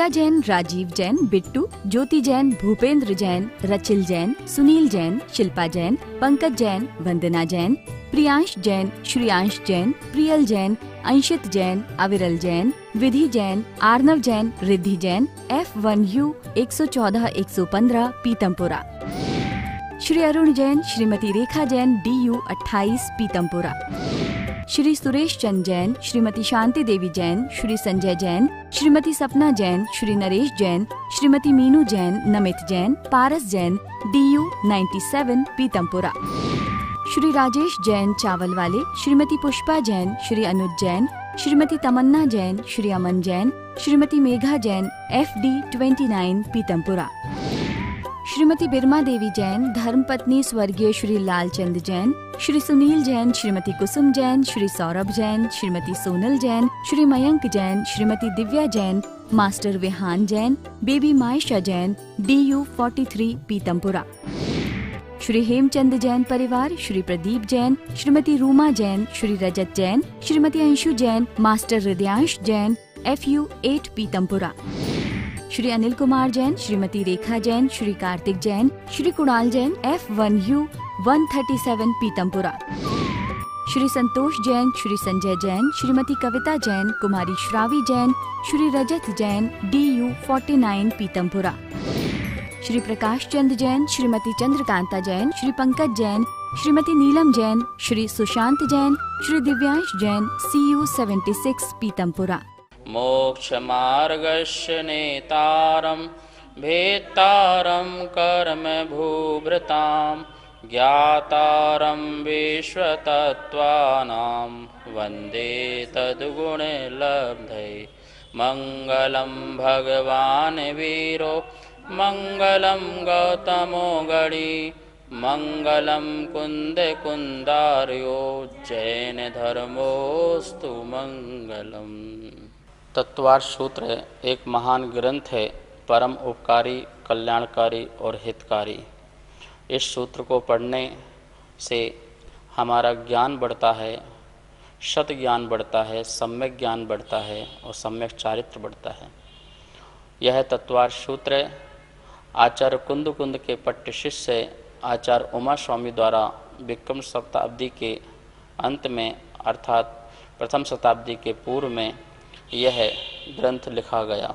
जैन, राजीव जैन, बिट्टू, ज्योति जैन, भूपेंद्र जैन, रचिल जैन, सुनील जैन, शिल्पा जैन, पंकज जैन, वंदना जैन, प्रियांश जैन, श्रियांश जैन, प्रियल जैन, अंशित जैन, अविरल जैन, विधि Jain, Arnav Jain, Riddhi Jain, F1U 114-115 Pitampura. Shri Arun Jain, Shrimati Rekha Jain, DU 28 Pitampura. Shri Suresh Chand Jain, Shrimati Shanti Devi Jain, Shri Sanjay Jain, Shrimati सपना Jain, Shri Naresh Jain, Shrimati Meenu Jain, Namit Jain, Paras Jain, DU 97 Pitampura. Shri Rajesh Jain चावल वाले, श्रीमती पुष्पा जैन, श्री अनुज जैन, श्रीमती तमन्ना जैन, श्री अमन जैन, श्रीमती मेघा जैन, FD 29 पीतमपुरा। श्रीमती बिरमा देवी जैन, धर्मपत्नी स्वर्गीय Shri Lalchand Jain, Shri Sunil Jain, Shrimati Kusum Jain, Shri Saurabh Jain, Shrimati Sonal Jain, Shri Mayank Jain, Shrimati Divya Jain, master Vihan Jain, baby Maysha Jain, DU 43 Pitampura. Shri Hemchand Jain परिवार, Shri Pradeep Jain, Shrimati Ruma Jain, Shri Rajat Jain, Shrimati Anshu Jain, master Hridayansh Jain, FU 8 Pitampura. Shri Anil Kumar Jain, Shrimati Rekha Jain, Shri Kartik Jain, Shri Kunal Jain, F1U 137 Pitampura. Shri Santosh Jain, Shri Sanjay Jain, Shrimati Kavita Jain, कुमारी श्रावी जैन, श्री रजत जैन, DU 49 पीतमपुरा। श्री प्रकाश चंद जैन, श्रीमती चंद्रकांता जैन, श्री पंकज जैन, श्रीमती नीलम जैन, श्री सुशांत जैन, श्री दिव्यांश जैन, CU 76 पीतमपुरा। मोक्ष मार्गस्य नेतारं भेत्तारं कर्म भूभृतां ज्ञातारं विश्वतत्त्वानां वन्दे तद्गुणलब्धये। मंगलं भगवान् वीरो मंगलं गौतमो गणी मंगलं कुंदे कुंदार्यो जैन धर्मोस्तु मंगलम। तत्वार्थ सूत्र एक महान ग्रंथ है, परम उपकारी, कल्याणकारी और हितकारी। इस सूत्र को पढ़ने से हमारा ज्ञान बढ़ता है, सत ज्ञान बढ़ता है, सम्यक ज्ञान बढ़ता है और सम्यक चारित्र बढ़ता है। यह तत्वार्थ सूत्र आचार्य कुंद के पट्ट शिष्य आचार्य उमा स्वामी द्वारा विक्रम शताब्दी के अंत में अर्थात प्रथम शताब्दी के पूर्व में यह ग्रंथ लिखा गया।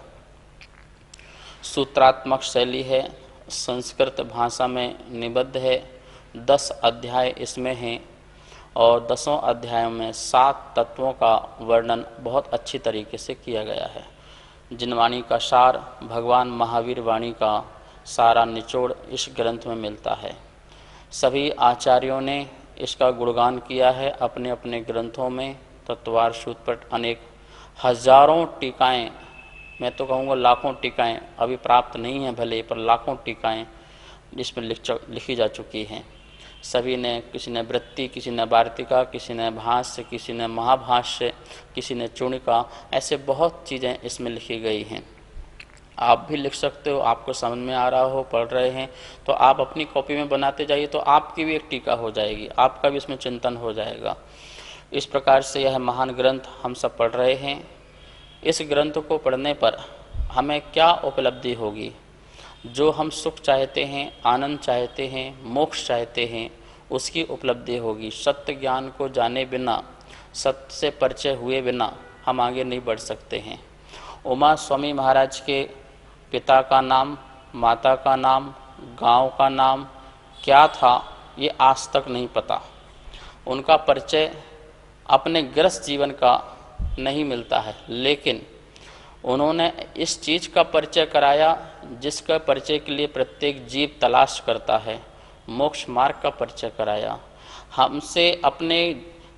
सूत्रात्मक शैली है, संस्कृत भाषा में निबद्ध है, 10 अध्याय इसमें हैं और 10 अध्यायों में 7 तत्वों का वर्णन बहुत अच्छी तरीके से किया गया है। जिन वाणी का सार भगवान महावीर वाणी का सारा निचोड़ इस ग्रंथ में मिलता है। सभी आचार्यों ने इसका गुणगान किया है अपने अपने ग्रंथों में। तत्वार्थ सूत्र पर अनेक हजारों टीकाएँ, मैं तो कहूँगा लाखों टीकाएँ अभी प्राप्त नहीं हैं भले, पर लाखों टीकाएँ जिसमें लिखी जा चुकी हैं। सभी ने, किसी ने वृत्ति, किसी ने वार्तिका, किसी ने भाष्य, किसी ने महाभाष्य, किसी ने चूणिका, ऐसे बहुत चीज़ें इसमें लिखी गई हैं। आप भी लिख सकते हो, आपको समझ में आ रहा हो, पढ़ रहे हैं तो आप अपनी कॉपी में बनाते जाइए तो आपकी भी एक टीका हो जाएगी, आपका भी इसमें चिंतन हो जाएगा। इस प्रकार से यह महान ग्रंथ हम सब पढ़ रहे हैं। इस ग्रंथ को पढ़ने पर हमें क्या उपलब्धि होगी? जो हम सुख चाहते हैं, आनंद चाहते हैं, मोक्ष चाहते हैं, उसकी उपलब्धि होगी। सत्य ज्ञान को जाने बिना, सत्य से परिचय हुए बिना हम आगे नहीं बढ़ सकते हैं। उमा स्वामी महाराज के पिता का नाम, माता का नाम, गांव का नाम क्या था ये आज तक नहीं पता। उनका परिचय अपने गृहस्थ जीवन का नहीं मिलता है, लेकिन उन्होंने इस चीज़ का परिचय कराया जिसका परिचय के लिए प्रत्येक जीव तलाश करता है, मोक्ष मार्ग का परिचय कराया। हमसे अपने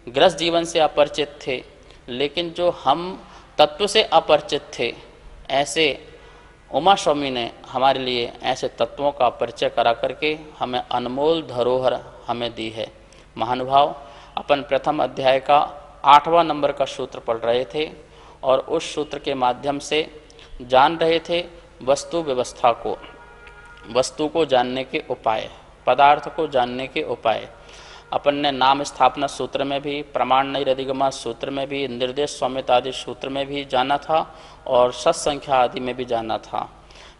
गृहस्थ जीवन से अपरिचित थे, लेकिन जो हम तत्व से अपरिचित थे, ऐसे उमा स्वामी ने हमारे लिए ऐसे तत्वों का परिचय करा करके हमें अनमोल धरोहर हमें दी है। महानुभाव, अपन प्रथम अध्याय का 8वां नंबर का सूत्र पढ़ रहे थे और उस सूत्र के माध्यम से जान रहे थे वस्तु व्यवस्था को, वस्तु को जानने के उपाय, पदार्थ को जानने के उपाय। अपन ने नाम स्थापना सूत्र में भी, प्रमाण नहीं अधिगमा सूत्र में भी, निर्देश स्वामित्व आदि सूत्र में भी जाना था और सत संख्या आदि में भी जाना था।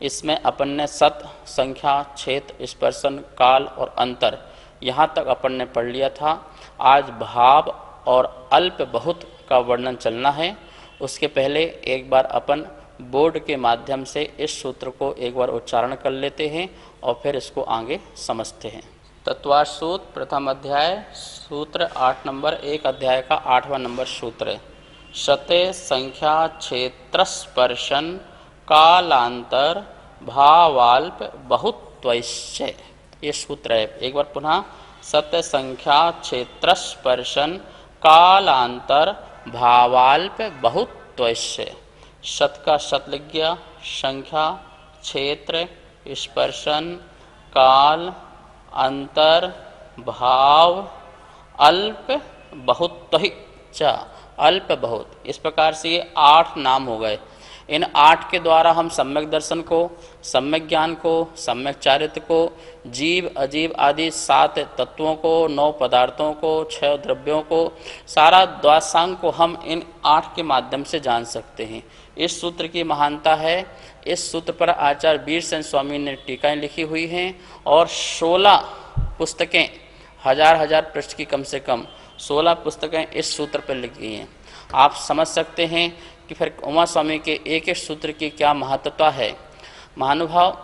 इसमें अपन ने सत, संख्या, क्षेत्र, स्पर्शन, काल और अंतर यहाँ तक अपन ने पढ़ लिया था। आज भाव और अल्प बहुत का वर्णन चलना है। उसके पहले एक बार अपन बोर्ड के माध्यम से इस सूत्र को एक बार उच्चारण कर लेते हैं और फिर इसको आगे समझते हैं। तत्वार्थ सूत्र प्रथम अध्याय, सूत्र 8 नंबर, एक अध्याय का 8वां नंबर सूत्र है। शते संख्या क्षेत्र स्पर्शन कालांतर भावाल्प बहुत्वैश्य, ये सूत्र है। एक बार पुनः, सत्य संख्या क्षेत्र स्पर्शन कालांतर भावाल्प बहुत्वैश्य। शत का शत लिख गया, संख्या, क्षेत्र, स्पर्शन, काल, अंतर, भाव, अल्प बहुत, अल्प बहुत, इस प्रकार से ये 8 नाम हो गए। इन 8 के द्वारा हम सम्यक दर्शन को, सम्यक ज्ञान को, सम्यक चारित्र को, जीव अजीव आदि 7 तत्वों को, 9 पदार्थों को, 6 द्रव्यों को, सारा द्वासांग को हम इन 8 के माध्यम से जान सकते हैं। इस सूत्र की महानता है। इस सूत्र पर आचार्य वीरसेन स्वामी ने टीकाएं लिखी हुई हैं और 16 पुस्तकें, हजार पृष्ठ की कम से कम 16 पुस्तकें इस सूत्र पर लिखी हैं। आप समझ सकते हैं कि फिर उमा स्वामी के एक एक सूत्र की क्या महत्वता है। महानुभाव,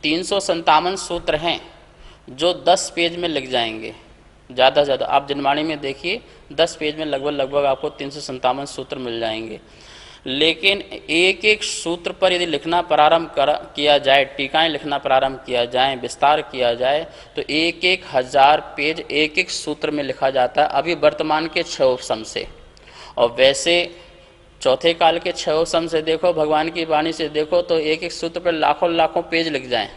357 सूत्र हैं जो 10 पेज में लिख जाएंगे, ज़्यादा से ज़्यादा। आप जनवाणी में देखिए 10 पेज में लगभग आपको 357 सूत्र मिल जाएंगे। लेकिन एक एक सूत्र पर यदि लिखना प्रारंभ किया जाए, टीकाएं लिखना प्रारंभ किया जाए, विस्तार किया जाए, तो एक 1000 पेज एक एक सूत्र में लिखा जाता है, अभी वर्तमान के 6 उपसम से। और वैसे चौथे काल के 6 उपसम से देखो, भगवान की वाणी से देखो, तो एक एक सूत्र पर लाखों पेज लिख जाएं।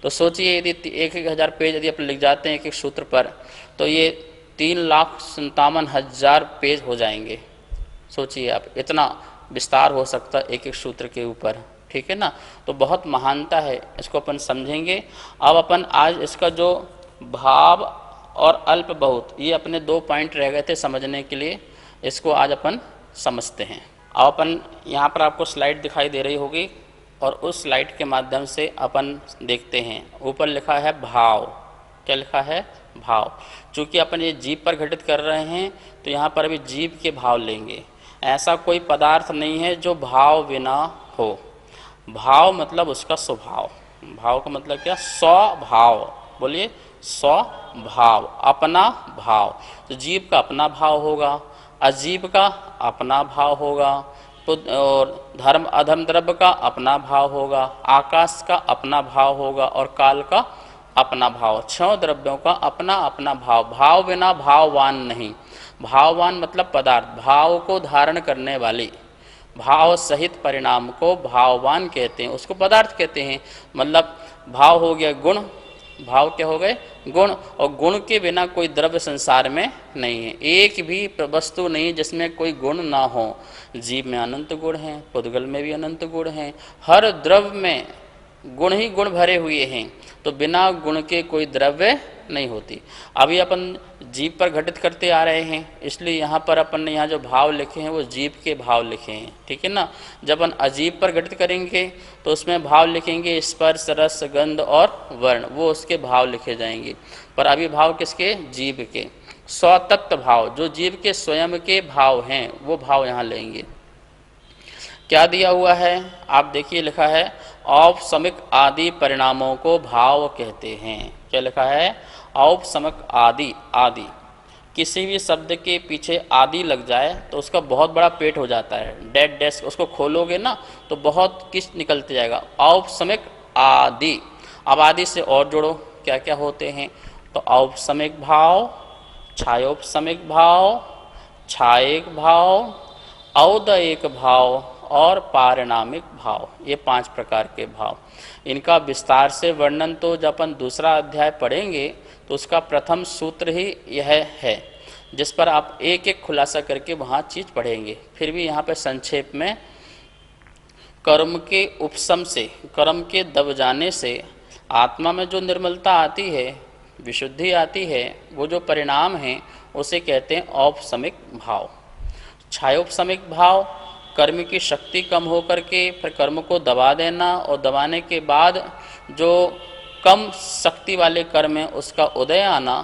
तो सोचिए यदि 1000 पेज यदि अपन लिख जाते हैं एक एक सूत्र पर, तो ये 3,57,000 पेज हो जाएंगे। सोचिए आप, इतना विस्तार हो सकता है एक एक सूत्र के ऊपर, ठीक है ना। तो बहुत महानता है, इसको अपन समझेंगे। अब अपन आज इसका जो भाव और अल्प बहुत, ये अपने 2 पॉइंट रह गए थे समझने के लिए, इसको आज अपन समझते हैं। अब अपन यहाँ पर आपको स्लाइड दिखाई दे रही होगी और उस स्लाइड के माध्यम से अपन देखते हैं। ऊपर लिखा है भाव, क्या लिखा है? भाव। चूँकि अपन ये जीव पर घटित कर रहे हैं तो यहाँ पर अभी जीव के भाव लेंगे। ऐसा कोई पदार्थ नहीं है जो भाव बिना हो। भाव मतलब उसका स्वभाव। भाव का मतलब क्या? स्वभाव। बोलिए, स्वभाव, अपना भाव। तो जीव का अपना भाव होगा, अजीव का अपना भाव होगा, और धर्म अधर्म द्रव्य का अपना भाव होगा, आकाश का अपना भाव होगा और काल का अपना भाव। 6 द्रव्यों का अपना अपना भाव। भाव बिना भाववान नहीं। भाववान मतलब पदार्थ, भाव को धारण करने वाली, भाव सहित परिणाम को भाववान कहते हैं, उसको पदार्थ कहते हैं। मतलब भाव हो गया गुण, भाव क्या हो गए? गुण। और गुण के बिना कोई द्रव्य संसार में नहीं है। एक भी वस्तु नहीं जिसमें कोई गुण ना हो। जीव में अनंत गुण हैं, पुद्गल में भी अनंत गुण हैं, हर द्रव्य में गुण ही गुण भरे हुए हैं। तो बिना गुण के कोई द्रव्य नहीं होती। अभी अपन जीव पर घटित करते आ रहे हैं, इसलिए यहाँ पर अपन ने यहाँ जो भाव लिखे हैं वो जीव के भाव लिखे हैं, ठीक है ना। जब अपन अजीव पर घटित करेंगे तो उसमें भाव लिखेंगे स्पर्श, रस, गंध और वर्ण, वो उसके भाव लिखे जाएंगे। पर अभी भाव किसके? जीव के। स्वतत्व भाव, जो जीव के स्वयं के भाव हैं, वो भाव यहाँ लेंगे। क्या दिया हुआ है आप देखिए, लिखा है औपसमिक आदि परिणामों को भाव कहते हैं। क्या लिखा है? औपसमिक आदि। आदि, किसी भी शब्द के पीछे आदि लग जाए तो उसका बहुत बड़ा पेट हो जाता है। डेड डेस्क, उसको खोलोगे ना तो बहुत किस निकलते जाएगा। औपसमिक आदि। अब आदि से और जोड़ो, क्या क्या होते हैं? तो औपसमिक भाव, छायोपसमिक भाव, छायिक भाव, औदयिक भाव और पारिणामिक भाव। ये 5 प्रकार के भाव। इनका विस्तार से वर्णन तो जब अपन दूसरा अध्याय पढ़ेंगे तो उसका प्रथम सूत्र ही यह है, जिस पर आप एक एक खुलासा करके वहाँ चीज़ पढ़ेंगे। फिर भी यहाँ पे संक्षेप में, कर्म के उपशम से, कर्म के दब जाने से आत्मा में जो निर्मलता आती है, विशुद्धि आती है, वो जो परिणाम है उसे कहते हैं औपसमिक भाव। छायोपसमिक भाव, कर्म की शक्ति कम होकर के फिर कर्म को दबा देना और दबाने के बाद जो कम शक्ति वाले कर्म है उसका उदय आना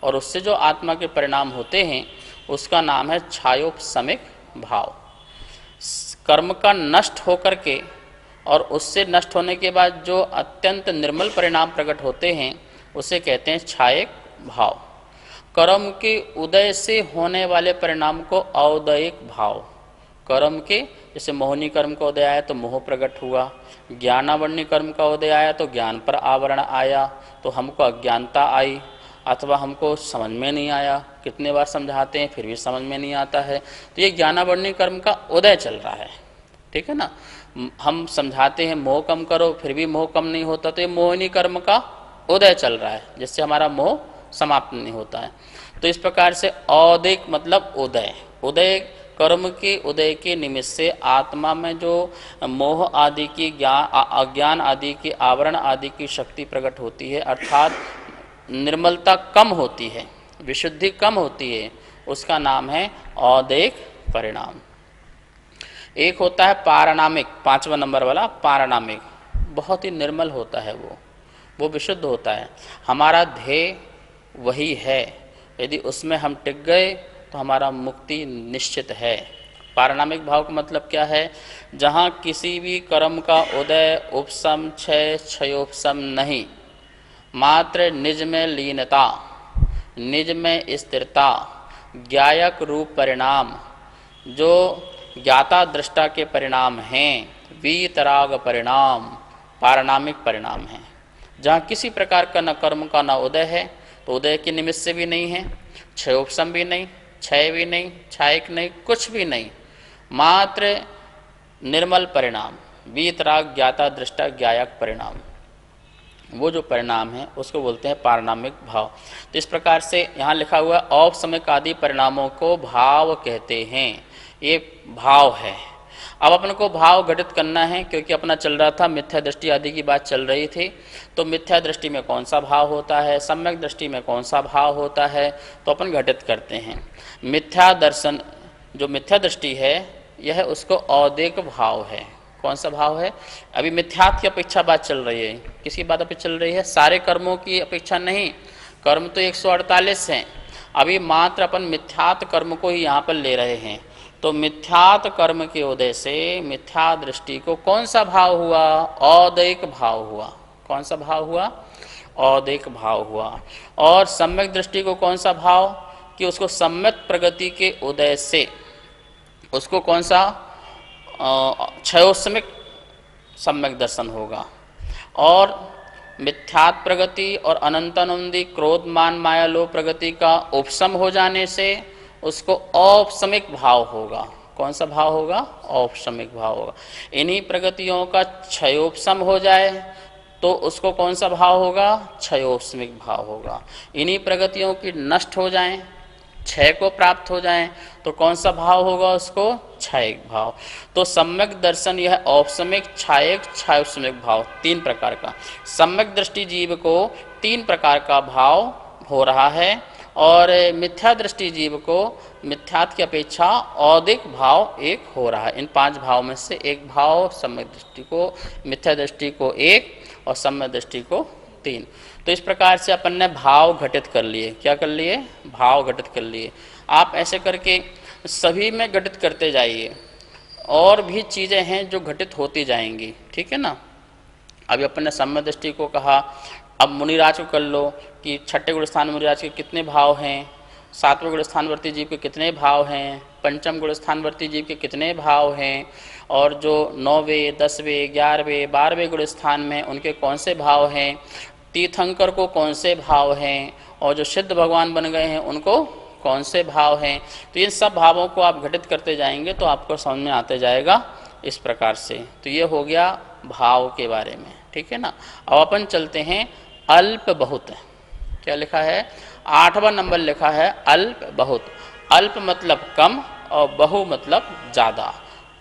और उससे जो आत्मा के परिणाम होते हैं उसका नाम है छायोपसमिक भाव। कर्म का नष्ट होकर के और उससे नष्ट होने के बाद जो अत्यंत निर्मल परिणाम प्रकट होते हैं उसे कहते हैं छायक भाव। कर्म के उदय से होने वाले परिणाम को औदयिक भाव। कर्म के जैसे मोहनी कर्म का उदय आया तो मोह प्रकट हुआ, ज्ञानावरणी कर्म का उदय आया तो ज्ञान पर आवरण आया, तो हमको अज्ञानता आई अथवा हमको समझ में नहीं आया, कितने बार समझाते हैं फिर भी समझ में नहीं आता है, तो ये ज्ञानावरणी कर्म का उदय चल रहा है। ठीक है ना, हम समझाते हैं मोह कम करो फिर भी मोह कम नहीं होता, तो ये मोहिनी कर्म का उदय चल रहा है जिससे हमारा मोह समाप्त नहीं होता है। तो इस प्रकार से औदिक मतलब उदय, उदय कर्म के उदय के निमित्त से आत्मा में जो मोह आदि की अज्ञान आदि की आवरण आदि की शक्ति प्रकट होती है, अर्थात निर्मलता कम होती है, विशुद्धि कम होती है, उसका नाम है औदिक परिणाम। एक होता है पारणामिक, 5वां नंबर वाला पारणामिक, बहुत ही निर्मल होता है, वो विशुद्ध होता है। हमारा ध्येय वही है, यदि उसमें हम टिक गए तो हमारा मुक्ति निश्चित है। पारणामिक भाव का मतलब क्या है? जहाँ किसी भी कर्म का उदय, उपशम, क्षय, क्षयोपशम नहीं, मात्र निज में लीनता, निज में स्थिरता, ज्ञायक रूप परिणाम जो ज्ञाता दृष्टा के परिणाम हैं, वीतराग परिणाम पारणामिक परिणाम हैं। जहाँ किसी प्रकार का न कर्म का न उदय है, तो उदय के निमित्त से भी नहीं है, क्षयोपशम भी नहीं, क्षय भी नहीं, क्षायक नहीं, कुछ भी नहीं, मात्र निर्मल परिणाम, वीतराग ज्ञाता दृष्टा ज्ञायक परिणाम, वो जो परिणाम है उसको बोलते हैं पारणामिक भाव। तो इस प्रकार से यहाँ लिखा हुआ औपसमिक आदि परिणामों को भाव कहते हैं। ये भाव है। अब अपन को भाव घटित करना है, क्योंकि अपना चल रहा था मिथ्या दृष्टि आदि की बात चल रही थी, तो मिथ्या दृष्टि में कौन सा भाव होता है, सम्यक दृष्टि में कौन सा भाव होता है, तो अपन घटित करते हैं। मिथ्या दर्शन, जो मिथ्या दृष्टि है यह उसको औदिक भाव है। कौन सा भाव है? अभी मिथ्यात्व की अपेक्षा बात चल रही है। किसकी बात अपेक्षा चल रही है? सारे कर्मों की अपेक्षा नहीं, कर्म तो 148 हैं, अभी मात्र अपन मिथ्यात्व कर्म को ही यहाँ पर ले रहे हैं। तो मिथ्यात्व कर्म के उदय से मिथ्या दृष्टि को कौन सा भाव हुआ? औदिक भाव हुआ। कौन सा भाव हुआ? औदिक भाव हुआ। और सम्यक दृष्टि को कौन सा भाव? कि उसको सम्यक प्रगति के उदय से उसको कौन सा? क्षयोपशमिक सम्यक दर्शन होगा। और मिथ्यात्व प्रगति और अनंतानंदी क्रोध मान माया लोभ प्रगति का उपशम हो जाने से उसको औपशमिक भाव होगा। कौन सा भाव होगा? औपशमिक भाव होगा। इन्हीं प्रगतियों का क्षयोपशम हो जाए तो उसको कौन सा भाव होगा? क्षयोपशमिक भाव होगा। इन्हीं प्रगतियों की नष्ट हो जाएं, क्षय को प्राप्त हो जाएं, तो कौन सा भाव होगा? उसको क्षयिक भाव। तो सम्यक दर्शन यह औपशमिक, क्षयिक, क्षयोपशमिक भाव, 3 प्रकार का। सम्यक दृष्टि जीव को 3 प्रकार का भाव हो रहा है और मिथ्या दृष्टि जीव को मिथ्यात्व की अपेक्षा औदिक भाव एक हो रहा है। इन 5 भाव में से एक भाव सम्यक दृष्टि को, मिथ्या दृष्टि को 1 और सम्यक दृष्टि को 3। तो इस प्रकार से अपन ने भाव घटित कर लिए। क्या कर लिए? भाव घटित कर लिए। आप ऐसे करके सभी में घटित करते जाइए, और भी चीज़ें हैं जो घटित होती जाएंगी। ठीक है ना। अभी अपन ने सम्यक दृष्टि को कहा, अब मुनिराज को कर लो कि छठे गुण स्थान मुनिराज के कितने भाव हैं, 7वें गुण स्थानवर्ती जीव के कितने भाव हैं, 5वें गुण स्थानवर्ती जीव के कितने भाव हैं, और जो 9वें, 10वें, 11वें, 12वें गुण स्थान में उनके कौन से भाव हैं, तीर्थंकर को कौन से भाव हैं, और जो सिद्ध भगवान बन गए हैं उनको कौन से भाव हैं। तो इन सब भावों को आप घटित करते जाएंगे तो आपको समझ में आते जाएगा इस प्रकार से। तो ये हो गया भाव के बारे में। ठीक है ना। अब अपन चलते हैं अल्प बहुत। क्या लिखा है? 8वां नंबर लिखा है अल्प बहुत। अल्प मतलब कम और बहु मतलब ज़्यादा,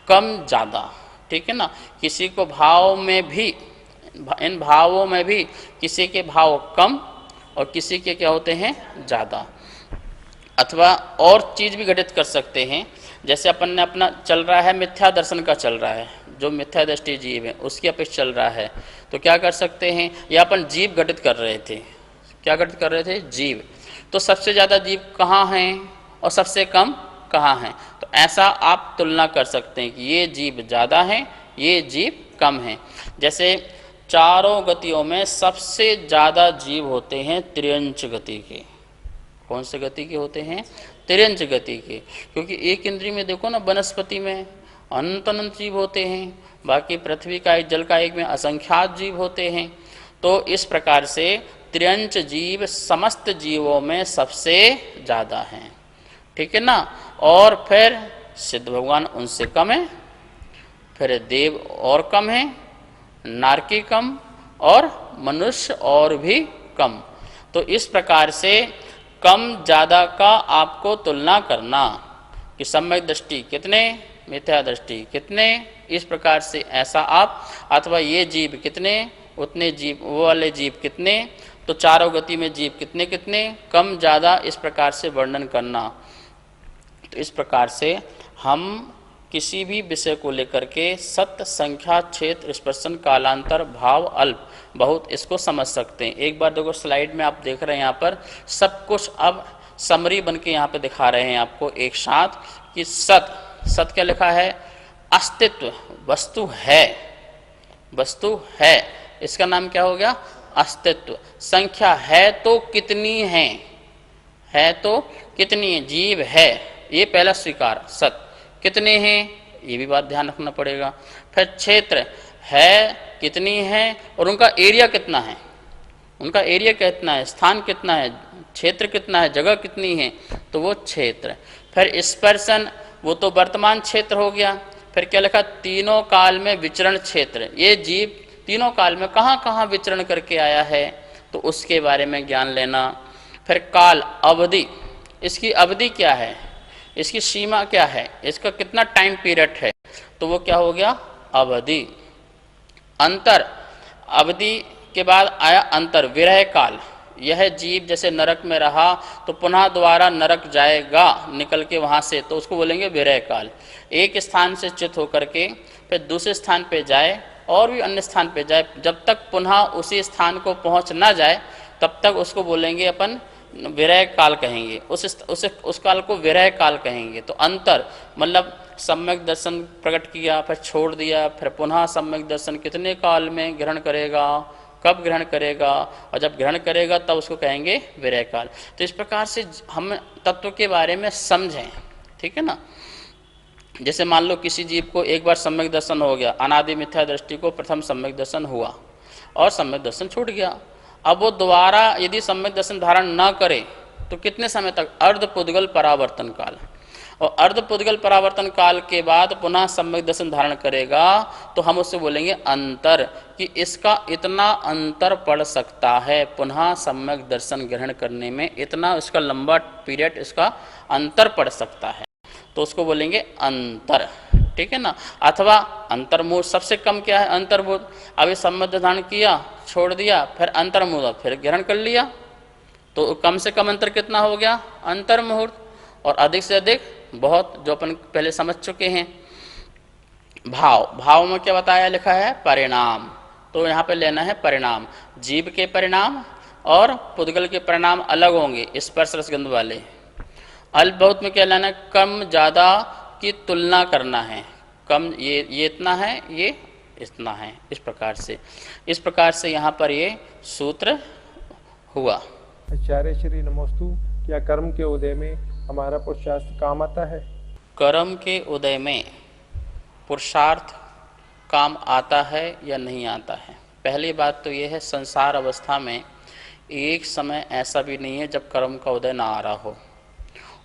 कम ज़्यादा। ठीक है ना। किसी को भाव में भी, इन भावों में भी किसी के भाव कम और किसी के क्या होते हैं ज़्यादा। अथवा और चीज़ भी घटित कर सकते हैं, जैसे अपन ने अपना चल रहा है मिथ्या दर्शन का चल रहा है, जो मिथ्या दृष्टि जीव है उसकी अपेक्षा चल रहा है, तो क्या कर सकते हैं, या अपन जीव घटित कर रहे थे, क्या घटित कर रहे थे, जीव। तो सबसे ज़्यादा जीव कहाँ हैं और सबसे कम कहाँ हैं, तो ऐसा आप तुलना कर सकते हैं कि ये जीव ज़्यादा हैं, ये जीव कम हैं। जैसे चारों गतियों में सबसे ज़्यादा जीव होते हैं त्रियंच गति के। कौन से गति के होते हैं, त्रियंच गति के, क्योंकि एक इंद्रिय में देखो ना, वनस्पति में अनंत अनंत जीव होते हैं, बाकी पृथ्वी का एक, जल का एक में असंख्यात जीव होते हैं। तो इस प्रकार से त्रियंच जीव समस्त जीवों में सबसे ज़्यादा हैं, ठीक है ना। और फिर सिद्ध भगवान उनसे कम है, फिर देव और कम है, नारकी कम, और मनुष्य और भी कम। तो इस प्रकार से कम ज़्यादा का आपको तुलना करना कि सम्यक दृष्टि कितने, मिथ्या दृष्टि कितने, इस प्रकार से ऐसा आप, अथवा ये जीव कितने, उतने जीव, वो वाले जीव कितने, तो चारों गति में जीव कितने कितने, कम ज़्यादा, इस प्रकार से वर्णन करना। तो इस प्रकार से हम किसी भी विषय को लेकर के सत्य, संख्या, क्षेत्र, स्पर्शन, कालांतर, भाव, अल्प, बहुत, इसको समझ सकते हैं। एक बार देखो स्लाइड में आप देख रहे हैं, यहाँ पर सब कुछ अब समरी बन के यहाँ पे दिखा रहे हैं आपको एक साथ कि सत क्या लिखा है, अस्तित्व, वस्तु है, वस्तु है, इसका नाम क्या हो गया, अस्तित्व। संख्या है तो कितनी है तो कितनी है, जीव है, ये पहला स्वीकार, सत। कितने हैं, ये भी बात ध्यान रखना पड़ेगा। फिर क्षेत्र है, कितनी है, और उनका एरिया कितना है, उनका एरिया कितना है, स्थान कितना है, क्षेत्र कितना है, जगह कितनी है, तो वो क्षेत्र। फिर स्पर्शन, वो तो वर्तमान क्षेत्र हो गया। फिर क्या लिखा, तीनों काल में विचरण क्षेत्र, ये जीव तीनों काल में कहाँ कहाँ विचरण करके आया है, तो उसके बारे में ज्ञान लेना। फिर काल, अवधि, इसकी अवधि क्या है, इसकी सीमा क्या है, इसका कितना टाइम पीरियड है, तो वो क्या हो गया, अवधि। अंतर, अवधि के बाद आया अंतर, विरह काल, यह जीव जैसे नरक में रहा तो पुनः दोबारा नरक जाएगा निकल के वहाँ से, तो उसको बोलेंगे विरह काल। एक स्थान से च्युत होकर के फिर दूसरे स्थान पे जाए और भी अन्य स्थान पे जाए, जब तक पुनः उसी स्थान को पहुँच ना जाए तब तक उसको बोलेंगे अपन विरह काल कहेंगे, उस काल को विरह काल कहेंगे। तो अंतर मतलब सम्यक दर्शन प्रकट किया, फिर छोड़ दिया, फिर पुनः सम्यक दर्शन कितने काल में ग्रहण करेगा, कब ग्रहण करेगा, और जब ग्रहण करेगा तब उसको कहेंगे विरह काल। तो इस प्रकार से हम तत्व के बारे में समझें, ठीक है ना। जैसे मान लो किसी जीव को एक बार सम्यक दर्शन हो गया, अनादि मिथ्या दृष्टि को प्रथम सम्यक दर्शन हुआ और सम्यक दर्शन छूट गया, अब वो दोबारा यदि सम्यक दर्शन धारण न करे तो कितने समय तक, अर्धपुद्गल परावर्तन काल, और अर्धपुद्गल परावर्तन काल के बाद पुनः सम्यक दर्शन धारण करेगा तो हम उससे बोलेंगे अंतर, कि इसका इतना अंतर पड़ सकता है, पुनः सम्यक दर्शन ग्रहण करने में इतना इसका लंबा पीरियड इसका अंतर पड़ सकता है, तो उसको बोलेंगे अंतर, ठीक है ना। अथवा अंतर्मुहूर्त, सबसे कम क्या है, अंतर्मुहूर्त, अभी सम्यक धारण किया, छोड़ दिया, फिर अंतर्मुहूर्त, फिर ग्रहण कर लिया, तो कम से कम अंतर कितना हो गया, अंतर्मुहूर्त, और अधिक से अधिक बहुत, जो अपन पहले समझ चुके हैं। भाव, भाव में क्या बताया, लिखा है परिणाम, तो यहाँ पे लेना है परिणाम, जीव के परिणाम और पुद्गल के परिणाम अलग होंगे, स्पर्श रसगंध वाले। अल्प बहुत में क्या लेना है, कम ज़्यादा की तुलना करना है, कम ये इतना है, ये इतना है, इस प्रकार से यहाँ पर ये सूत्र हुआ। आचार्य श्री नमोस्तु, क्या कर्म के उदय में हमारा पुरुषार्थ काम आता है? कर्म के उदय में पुरुषार्थ काम आता है या नहीं आता है? पहली बात तो ये है, संसार अवस्था में एक समय ऐसा भी नहीं है जब कर्म का उदय ना आ रहा हो,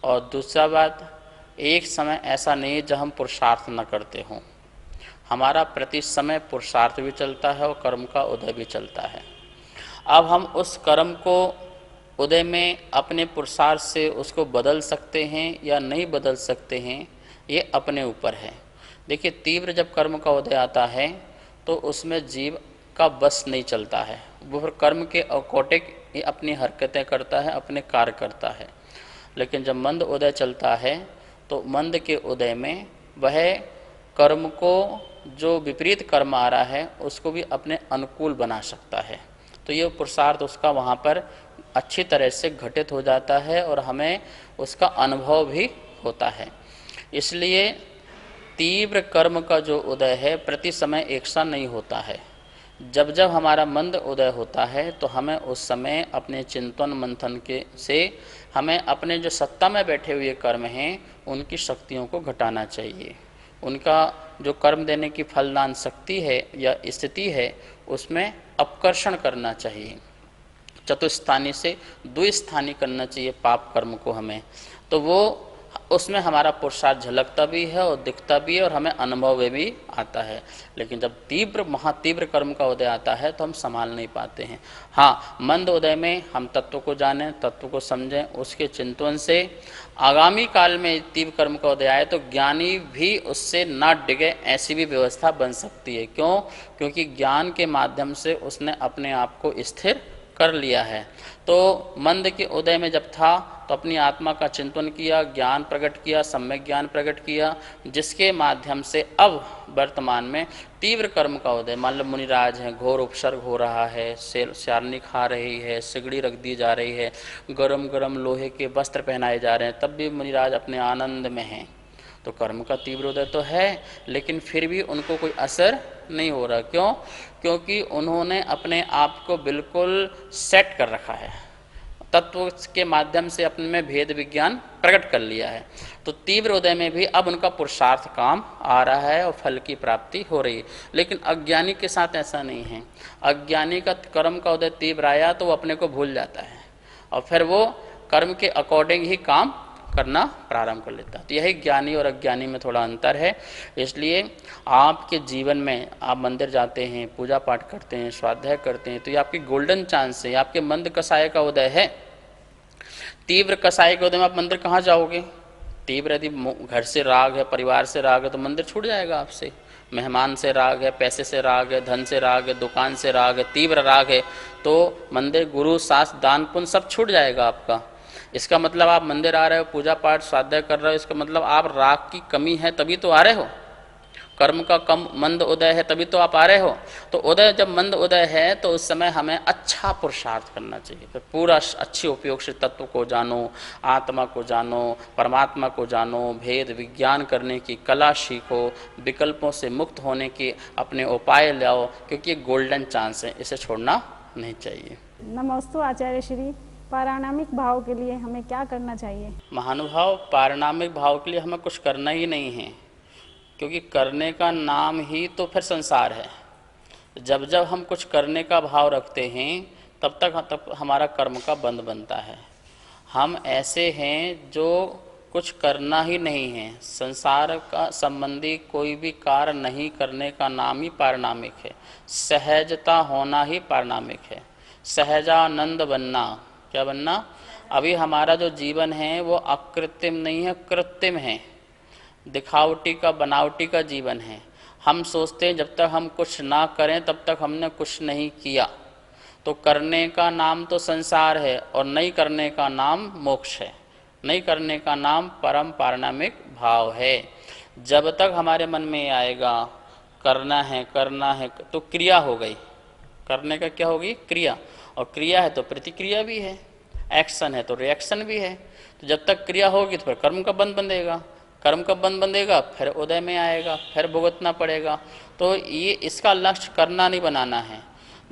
और दूसरा बात, एक समय ऐसा नहीं है जब हम पुरुषार्थ न करते हों। हमारा प्रति समय पुरुषार्थ भी चलता है और कर्म का उदय भी चलता है। अब हम उस कर्म को उदय में अपने पुरुषार्थ से उसको बदल सकते हैं या नहीं बदल सकते हैं, ये अपने ऊपर है। देखिए, तीव्र जब कर्म का उदय आता है तो उसमें जीव का बस नहीं चलता है, वो फिर कर्म के अकॉर्डिंग अपनी हरकतें करता है, अपने कार्य करता है। लेकिन जब मंद उदय चलता है तो मंद के उदय में वह कर्म को, जो विपरीत कर्म आ रहा है उसको भी अपने अनुकूल बना सकता है। तो ये पुरुषार्थ उसका वहाँ पर अच्छी तरह से घटित हो जाता है और हमें उसका अनुभव भी होता है। इसलिए तीव्र कर्म का जो उदय है प्रति समय एक सा नहीं होता है। जब जब हमारा मंद उदय होता है तो हमें उस समय अपने चिंतन मंथन के से हमें अपने जो सत्ता में बैठे हुए कर्म हैं उनकी शक्तियों को घटाना चाहिए। उनका जो कर्म देने की फलदान शक्ति है या स्थिति है उसमें अपकर्षण करना चाहिए। चतुस्थानी से द्विस्थानी करना चाहिए पाप कर्म को हमें, तो वो उसमें हमारा पुरुषार्थ झलकता भी है और दिखता भी है और हमें अनुभव में भी आता है। लेकिन जब तीव्र महातीव्र कर्म का उदय आता है तो हम संभाल नहीं पाते हैं। हाँ, मंद उदय में हम तत्व को जानें, तत्व को समझें, उसके चिंतन से आगामी काल में तीव्र कर्म का उदय आए तो ज्ञानी भी उससे ना डिगे, ऐसी भी व्यवस्था बन सकती है। क्यों? क्योंकि ज्ञान के माध्यम से उसने अपने आप को स्थिर कर लिया है। तो मंद के उदय में जब था तो अपनी आत्मा का चिंतन किया, ज्ञान प्रकट किया, सम्यक ज्ञान प्रकट किया, जिसके माध्यम से अब वर्तमान में तीव्र कर्म का उदय, मान लो मुनिराज हैं, घोर उपसर्ग हो रहा है, शारनी खा रही है, सिगड़ी रख दी जा रही है, गरम गरम लोहे के वस्त्र पहनाए जा रहे हैं, तब भी मुनिराज अपने आनंद में हैं। तो कर्म का तीव्र उदय तो है, लेकिन फिर भी उनको कोई असर नहीं हो रहा। क्यों? क्योंकि उन्होंने अपने आप को बिल्कुल सेट कर रखा है, तत्व के माध्यम से अपने में भेद विज्ञान प्रकट कर लिया है। तो तीव्र उदय में भी अब उनका पुरुषार्थ काम आ रहा है और फल की प्राप्ति हो रही है। लेकिन अज्ञानी के साथ ऐसा नहीं है। अज्ञानी का कर्म का उदय तीव्र आया तो वो अपने को भूल जाता है और फिर वो कर्म के अकॉर्डिंग ही काम करना प्रारंभ कर लेता है। तो यही ज्ञानी और अज्ञानी में थोड़ा अंतर है। इसलिए आपके जीवन में आप मंदिर जाते हैं, पूजा पाठ करते हैं, स्वाध्याय करते हैं, तो ये आपकी गोल्डन चांस है। आपके मंद कसाय का उदय है। तीव्र कसाय के उदय में आप मंदिर कहाँ जाओगे? तीव्र यदि घर से राग है, परिवार से राग है तो मंदिर छूट जाएगा आपसे। मेहमान से राग है, पैसे से राग है, धन से राग है, दुकान से राग है, तीव्र राग है तो मंदिर, गुरु, शास्त्र, दान पुण्य सब छूट जाएगा आपका। इसका मतलब आप मंदिर आ रहे हो, पूजा पाठ स्वाध्याय कर रहे हो, इसका मतलब आप राग की कमी है तभी तो आ रहे हो। कर्म का कम मंद उदय है तभी तो आप आ रहे हो। तो उदय जब मंद उदय है तो उस समय हमें अच्छा पुरुषार्थ करना चाहिए। फिर पूरा अच्छे उपयोग से तत्व को जानो, आत्मा को जानो, परमात्मा को जानो, भेद विज्ञान करने की कला सीखो, विकल्पों से मुक्त होने के अपने उपाय लाओ, क्योंकि ये गोल्डन चांस है, इसे छोड़ना नहीं चाहिए। नमोस्तु आचार्य श्री। पारिणामिक भाव के लिए हमें क्या करना चाहिए? महानुभाव, पारिणामिक भाव के लिए हमें कुछ करना ही नहीं है, क्योंकि करने का नाम ही तो फिर संसार है। जब जब हम कुछ करने का भाव रखते हैं तब हमारा कर्म का बंध बनता है। हम ऐसे हैं जो कुछ करना ही नहीं है। संसार का संबंधी कोई भी कार्य नहीं करने का नाम ही पारिणामिक है। सहजता होना ही पारिणामिक है। सहजानंद बनना, क्या बनना? अभी हमारा जो जीवन है वो अकृत्रिम नहीं है, कृत्रिम है, दिखावटी का, बनावटी का जीवन है। हम सोचते हैं जब तक हम कुछ ना करें तब तक हमने कुछ नहीं किया। तो करने का नाम तो संसार है और नहीं करने का नाम मोक्ष है। नहीं करने का नाम परम पारिणामिक भाव है। जब तक हमारे मन में आएगा करना है करना है, तो क्रिया हो गई। करने का क्या होगी? क्रिया। और क्रिया है तो प्रतिक्रिया भी है, एक्शन है तो रिएक्शन भी है। तो जब तक क्रिया होगी तो फिर कर्म का बंध बंधेगा। कर्म कब बंद बंधेगा? फिर उदय में आएगा, फिर भुगतना पड़ेगा। तो ये इसका लक्ष्य करना नहीं बनाना है।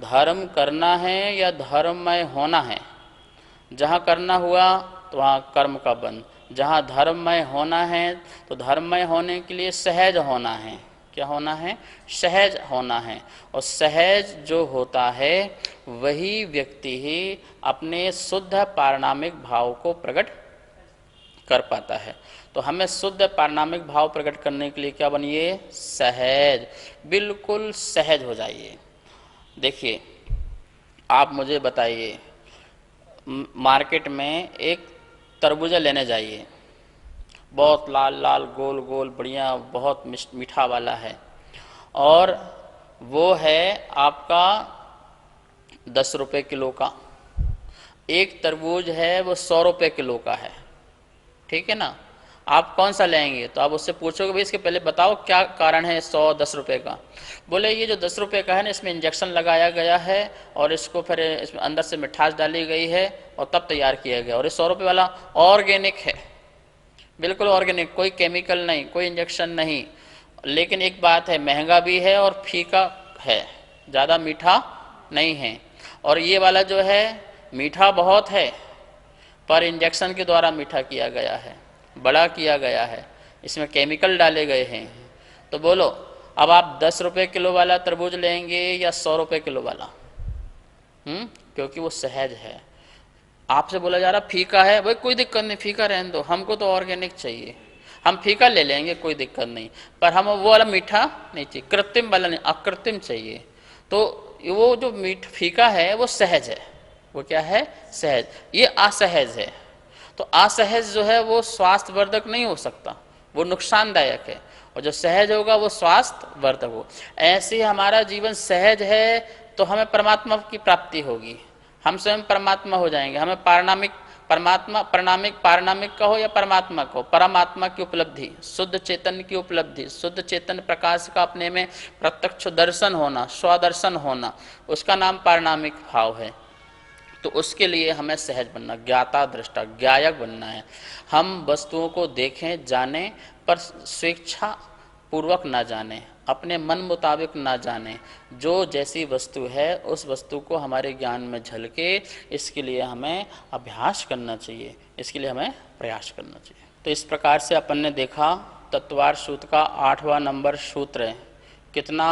धर्म करना है या धर्ममय होना है। जहाँ करना हुआ तो वहाँ कर्म का बंध, जहाँ धर्ममय होना है तो धर्ममय होने के लिए सहज होना है। क्या होना है? सहज होना है। और सहज जो होता है वही व्यक्ति ही अपने शुद्ध पारिणामिक भाव को प्रकट कर पाता है। तो हमें शुद्ध पारिणामिक भाव प्रकट करने के लिए क्या बनिए? सहज, बिल्कुल सहज हो जाइए। देखिए, आप मुझे बताइए, मार्केट में एक तरबूजा लेने जाइए, बहुत लाल लाल गोल गोल बढ़िया, बहुत मीठा वाला है, और वो है आपका 10 रुपये किलो का। एक तरबूज है वो 100 रुपये किलो का है, ठीक है ना। आप कौन सा लेंगे, तो आप उससे पूछोगे भाई इसके पहले बताओ क्या कारण है 110 रुपये का। बोले ये जो 10 रुपये का है ना, इसमें इंजेक्शन लगाया गया है और इसको फिर इसमें अंदर से मिठास डाली गई है और तब तैयार किया गया। और ये 100 रुपये वाला ऑर्गेनिक है, बिल्कुल ऑर्गेनिक, कोई केमिकल नहीं, कोई इंजेक्शन नहीं। लेकिन एक बात है, महंगा भी है और फीका है, ज़्यादा मीठा नहीं है। और ये वाला जो है मीठा बहुत है, पर इंजेक्शन के द्वारा मीठा किया गया है, बड़ा किया गया है, इसमें केमिकल डाले गए हैं। तो बोलो अब आप 10 रुपये किलो वाला तरबूज लेंगे या 100 रुपये किलो वाला? क्योंकि वो सहज है। आपसे बोला जा रहा फीका है, भाई कोई दिक्कत नहीं, फीका रहने दो, हमको तो ऑर्गेनिक चाहिए, हम फीका ले लेंगे, कोई दिक्कत नहीं, पर हम वो वाला मीठा नहीं चाहिए, कृत्रिम वाला नहीं, अकृत्रिम चाहिए। तो वो जो फीका है वो सहज है। वो क्या है? सहज। ये असहज है। तो असहज जो है वो स्वास्थ्यवर्धक नहीं हो सकता, वो नुकसानदायक है, और जो सहज होगा वो स्वास्थ्यवर्धक हो। ऐसे हमारा जीवन सहज है तो हमें परमात्मा की प्राप्ति होगी, हम स्वयं परमात्मा हो जाएंगे। हमें पारनामिक का हो या परमात्मा का हो, परमात्मा की उपलब्धि, शुद्ध चैतन्य की उपलब्धि, शुद्ध चैतन्य प्रकाश का अपने में प्रत्यक्ष दर्शन होना, स्वदर्शन होना, उसका नाम पारनामिक भाव है। तो उसके लिए हमें सहज बनना, ज्ञाता दृष्टा, ज्ञायक बनना है। हम वस्तुओं को देखें, जानें, पर स्वेच्छा पूर्वक ना जानें, अपने मन मुताबिक ना जानें। जो जैसी वस्तु है उस वस्तु को हमारे ज्ञान में झलके, इसके लिए हमें अभ्यास करना चाहिए, इसके लिए हमें प्रयास करना चाहिए। तो इस प्रकार से अपन ने देखा तत्वार सूत्र का 8वां नंबर सूत्र है। कितना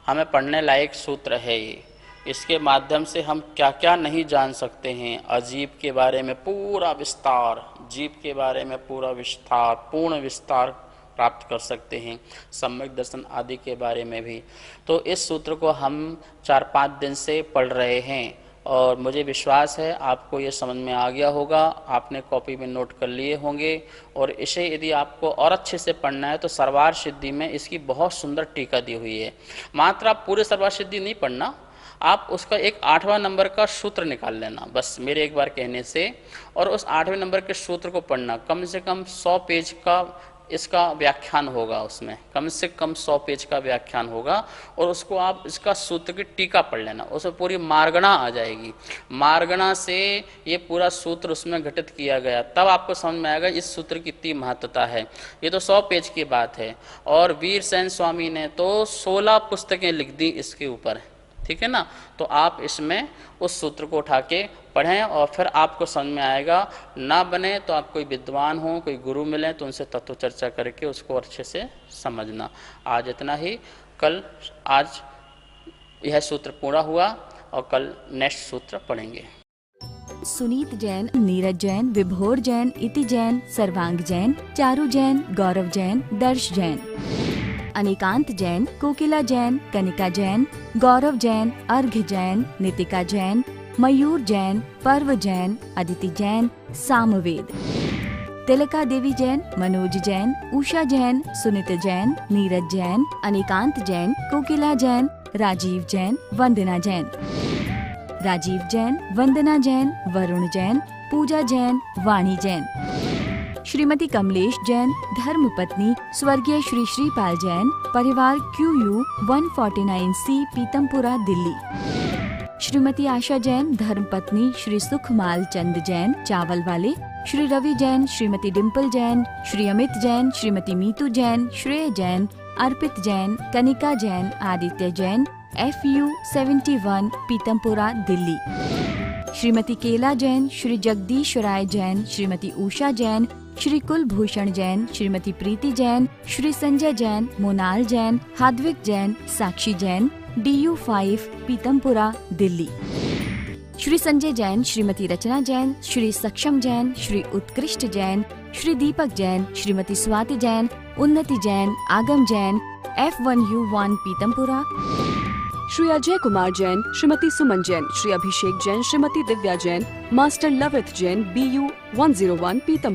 हमें पढ़ने लायक सूत्र है ये। इसके माध्यम से हम क्या क्या नहीं जान सकते हैं। अजीब के बारे में पूरा विस्तार, जीव के बारे में पूरा विस्तार, पूर्ण विस्तार प्राप्त कर सकते हैं, सम्यक दर्शन आदि के बारे में भी। तो इस सूत्र को हम 4-5 दिन से पढ़ रहे हैं और मुझे विश्वास है आपको ये समझ में आ गया होगा, आपने कॉपी में नोट कर लिए होंगे। और इसे यदि आपको और अच्छे से पढ़ना है तो सर्वार सिद्धि में इसकी बहुत सुंदर टीका दी हुई है। मात्र आप पूरे सर्वार सिद्धि नहीं पढ़ना, आप उसका एक 8वां नंबर का सूत्र निकाल लेना बस मेरे एक बार कहने से, और उस 8वें नंबर के सूत्र को पढ़ना। कम से कम 100 पेज का इसका व्याख्यान होगा, उसमें कम से कम 100 पेज का व्याख्यान होगा, और उसको आप इसका सूत्र की टीका पढ़ लेना, उसमें पूरी मार्गणा आ जाएगी। मार्गणा से ये पूरा सूत्र उसमें घटित किया गया, तब आपको समझ में आएगा इस सूत्र की इतनी महत्वता है। ये तो 100 पेज की बात है, और वीरसेन स्वामी ने तो 16 पुस्तकें लिख दी इसके ऊपर, ठीक है ना। तो आप इसमें उस सूत्र को उठा के पढ़ें और फिर आपको समझ में आएगा। ना बने तो आप कोई विद्वान हो, कोई गुरु मिले तो उनसे तत्व चर्चा करके उसको अच्छे से समझना। आज इतना ही, कल आज यह सूत्र पूरा हुआ और कल नेक्स्ट सूत्र पढ़ेंगे। सुनीत जैन, नीरज जैन, विभोर जैन, इति जैन, सर्वांग जैन, चारू जैन, गौरव जैन, दर्श जैन, अनिकांत जैन, कोकिला जैन, कनिका जैन, गौरव जैन, अर्घ्य जैन, नितिका जैन, मयूर जैन, पर्व जैन, अदिति जैन, सामवेद, तिलका देवी जैन, मनोज जैन, उषा जैन, सुनीत जैन, नीरज जैन, अनिकांत जैन, कोकिला जैन, राजीव जैन, वंदना जैन, राजीव जैन, वंदना जैन, वरुण जैन, पूजा जैन, वाणी जैन, श्रीमती कमलेश जैन, धर्मपत्नी स्वर्गीय श्री श्रीपाल जैन, परिवार QU 149C, पीतमपुरा, दिल्ली। श्रीमती आशा जैन, धर्मपत्नी श्री सुखमाल चंद जैन, चावल वाले। श्री रवि जैन, श्रीमती डिम्पल जैन, श्री अमित जैन, श्रीमती मीतू जैन, श्रेय जैन, अर्पित जैन, कनिका जैन, आदित्य जैन, FU 71, पीतमपुरा, दिल्ली। श्रीमती केला जैन, श्री जगदीश राय जैन, श्रीमती उषा जैन, श्री कुलभूषण जैन, श्रीमती प्रीति जैन, श्री संजय जैन, मोनाल जैन, हाद्विक जैन, साक्षी जैन, DU 5, पीतमपुरा, दिल्ली। श्री संजय जैन, श्रीमती रचना जैन, श्री सक्षम जैन, श्री उत्कृष्ट जैन, श्री दीपक जैन, श्रीमती स्वाति जैन, उन्नति जैन, आगम जैन, F1U1, पीतमपुरा। श्री अजय कुमार जैन, श्रीमती सुमन जैन, श्री अभिषेक जैन, श्रीमती दिव्या जैन, मास्टर लवित जैन, BU 101, पीतम।